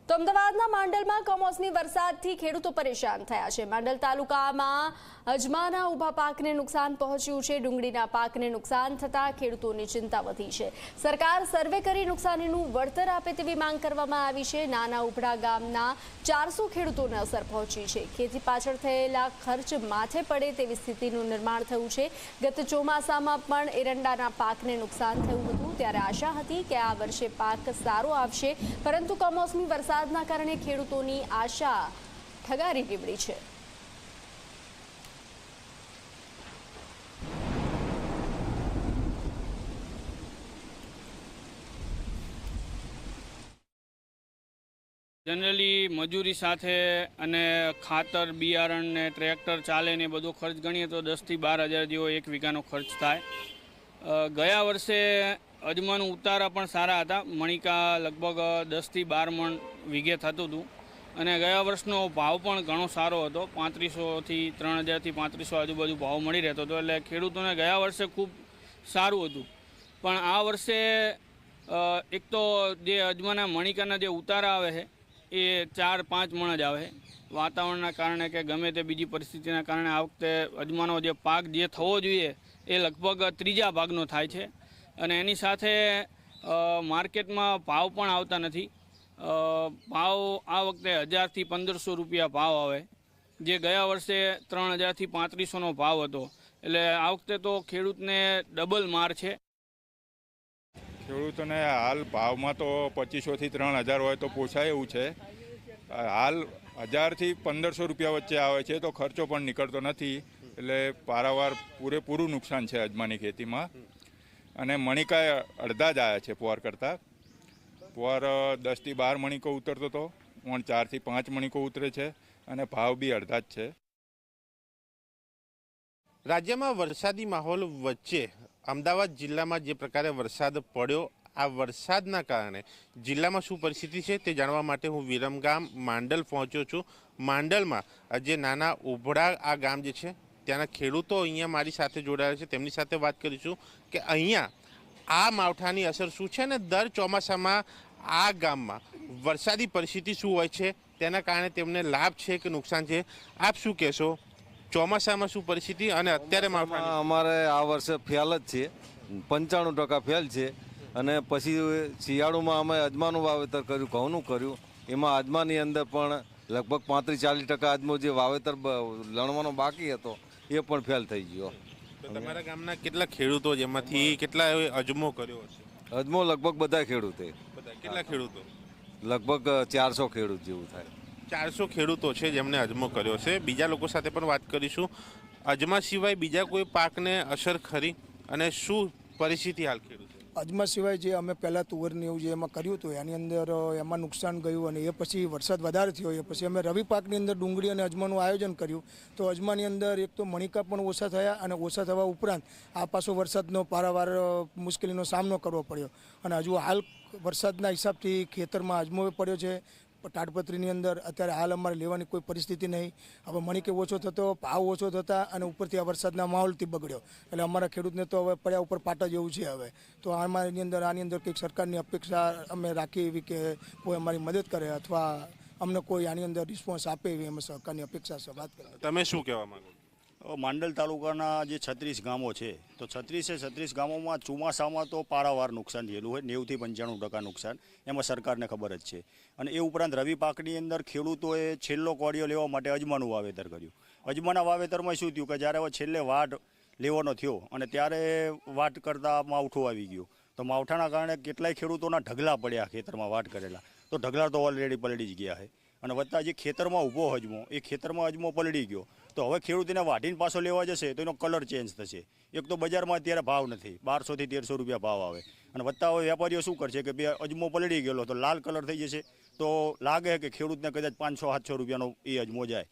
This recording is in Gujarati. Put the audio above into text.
તો અમદાવાદના માંડલમાં કમોસમી વરસાદથી ખેડૂતો પરેશાન થયા છે। માંડલ તાલુકામાં અજમાના ઊભા પાકને નુકસાન પહોંચ્યું છે। ડુંગળીના પાકને નુકસાન થતાં ખેડૂતોની ચિંતા વધી છે। સરકાર સર્વે કરી નુકસાનીનું વળતર આપે તેવી માંગ કરવામાં આવી છે। નાના ઉભડા ગામના 400 ખેડૂતોને અસર પહોંચી છે। ખેતી પાછળ થયેલા ખર્ચ માથે પડે તેવી સ્થિતિનું નિર્માણ થયું છે। ગત ચોમાસામાં પણ એરંડાના પાકને નુકસાન થયું હતું, ત્યારે આશા હતી કે આ વર્ષે પાક સારો આવશે, પરંતુ કમોસમી વરસાદના કારણે ખેડૂતોની આશા ઠગારી નીવડી છે। જનરલી મજૂરી સાથે અને ખાતર બિયારણ ને ટ્રેક્ટર ચાલે ને બધો ખર્ચ ગણીએ તો 10 થી 12 હજાર જેવો એક વીઘાનો ખર્ચ થાય। ગયા વર્ષે અજમાનું ઉતારા પણ સારા હતા। મણિકા લગભગ 10 થી 12 મણ વીઘે થતું હતું અને ગયા વર્ષનો ભાવ પણ ઘણો સારો હતો। 3500 થી 3000 થી 3500 આજુબાજુ ભાવ મળી રહેતો હતો, એટલે ખેડૂતોને ગયા વર્ષે ખૂબ સારું હતું। પણ આ વર્ષે એક તો જે અજમાના મણિકાના જે ઉતારા આવે છે એ 4-5 મણ જ આવે। વાતાવરણના કારણે કે ગમે તે બીજી પરિસ્થિતિના કારણે આ વખતે અજમાનો જે પાક જે થવો જોઈએ એ લગભગ 3જા ભાગનો થાય છે અને એની સાથે માર્કેટમાં ભાવ પણ આવતા નથી। ભાવ આ વખતે 1000 થી 1500 રૂપિયા ભાવ આવે, જે ગયા વર્ષે 3000 થી 3500નો ભાવ હતો। એટલે આ વખતે તો ખેડૂતને ડબલ માર છે। ખેડૂતોને હાલ ભાવમાં તો 2500 થી 3000 હોય તો પોસાય એવું છે। હાલ 1000 થી 1500 રૂપિયા વચ્ચે આવે છે તો ખર્ચો પણ નીકળતો નથી, એટલે પારાવાર પૂરેપૂરું નુકસાન છે અજમાની ખેતીમાં। અને મણિકા અડધા જ આવ્યા છે પોર કરતાં। પોર 10 થી 12 મણિકો ઉતરતો હતો, પણ 4 થી 5 મણિકો ઉતરે છે અને ભાવ બી અડધા જ છે। રાજ્યમાં વરસાદી માહોલ વચ્ચે અમદાવાદ જિલ્લામાં જે પ્રકારે વરસાદ પડ્યો, આ વરસાદના કારણે જિલ્લામાં શું પરિસ્થિતિ છે તે જાણવા માટે હું વિરમગામ માંડલ પહોંચ્યો છું। માંડલમાં જે નાના ઉભડા આ ગામ જે છે ત્યાંના ખેડૂતો અહીંયા મારી સાથે જોડાયા છે, તેમની સાથે વાત કરીશું કે અહીંયા આ માવઠાની અસર શું છે અને દર ચોમાસામાં આ ગામમાં વરસાદી પરિસ્થિતિ શું હોય છે, તેના કારણે તેમને લાભ છે કે નુકસાન છે, આપ શું કહેશો? ચોમાસામાં શું પરિસ્થિતિ અને અત્યારે માવઠા? અમારે આ વર્ષે ફેલ જ છે, 95% ફેલ છે। અને પછી શિયાળુમાં અમે અજમાનું વાવેતર કર્યું, ઘઉંનું કર્યું, એમાં અજમાની અંદર પણ લગભગ 35-40% અજમો જે વાવેતર લણવાનો બાકી હતો એ પણ ફેલ થઈ ગયો। તો તમારા ગામના કેટલા ખેડૂતો, જેમાંથી કેટલા અજમો કર્યો હશે? અજમો લગભગ બધા ખેડૂતે, કેટલા ખેડૂતો? લગભગ 400 ખેડૂત જેવું થાય। 400 ખેડૂતો છે જેમને અજમો કર્યો છે। બીજા લોકો સાથે પણ વાત કરીશું। અજમા સિવાય બીજા કોઈ પાકને અસર ખરી અને શું પરિસ્થિતિ હાલ ખેડૂતો? અજમા સિવાય જે અમે પહેલાં તુવરને એવું જે એમાં કર્યું હતું એની અંદર એમાં નુકસાન ગયું અને એ પછી વરસાદ વધારે થયો, એ પછી અમે રવિ પાકની અંદર ડુંગળી અને અજમાનું આયોજન કર્યું। તો અજમાની અંદર એક તો મણિકા પણ ઓછા થયા અને ઓછા થવા ઉપરાંત આ પાછો વરસાદનો પારાવાર મુશ્કેલીનો સામનો કરવો પડ્યો અને હજુ હાલ વરસાદના હિસાબથી ખેતરમાં અજમો પડ્યો છે તાડપત્રીની અંદર। અત્યારે હાલ અમારે લેવાની કોઈ પરિસ્થિતિ નહીં। હવે મણિકે ઓછો થતો, ભાવ ઓછો થતા અને ઉપરથી આ વરસાદના માહોલથી બગડ્યો, એટલે અમારા ખેડૂતને તો હવે પડ્યા ઉપર પાટા જેવું છે। હવે તો આની અંદર કંઈક સરકારની અપેક્ષા અમે રાખીએ એવી કે કોઈ અમારી મદદ કરે અથવા અમને કોઈ આની અંદર રિસ્પોન્સ આપે એવી અમે સરકારની અપેક્ષા છે। વાત કરીએ તમે શું કહેવા માંગો? માંડલ તાલુકાના જે 36 ગામો છે તો 36 ગામોમાં ચોમાસામાં તો પારાવાર નુકસાન થયેલું હોય, 90 થી 95% નુકસાન એમાં સરકારને ખબર જ છે। અને એ ઉપરાંત રવિ પાકની અંદર ખેડૂતોએ છેલ્લો કોળિયો લેવા માટે અજમાનું વાવેતર કર્યું। અજમાના વાવેતરમાં શું થયું કે જ્યારે હવે છેલ્લે વાઢ લેવાનો થયો અને ત્યારે વાઢ કરતાં માવઠું આવી ગયું, તો માવઠાના કારણે કેટલાય ખેડૂતોના ઢગલા પડ્યા ખેતરમાં વાઢ કરેલા, તો ઢગલા તો ઓલરેડી પલળી જ ગયા છે। અને વત્તા જે ખેતરમાં ઊભો અજમો, એ ખેતરમાં અજમો પલળી ગયો, તો હવે ખેડૂત એને વાઢીને પાછો લેવા જશે તો એનો કલર ચેન્જ થશે। એક તો બજારમાં અત્યારે ભાવ નથી, 1200 થી 1300 રૂપિયા ભાવ આવે અને વત્તા હવે વેપારીઓ શું કરશે કે બે અજમો પલળી ગયેલો તો લાલ કલર થઈ જશે, તો લાગે કે ખેડૂતને કદાચ 500-700 રૂપિયાનો એ અજમો જાય।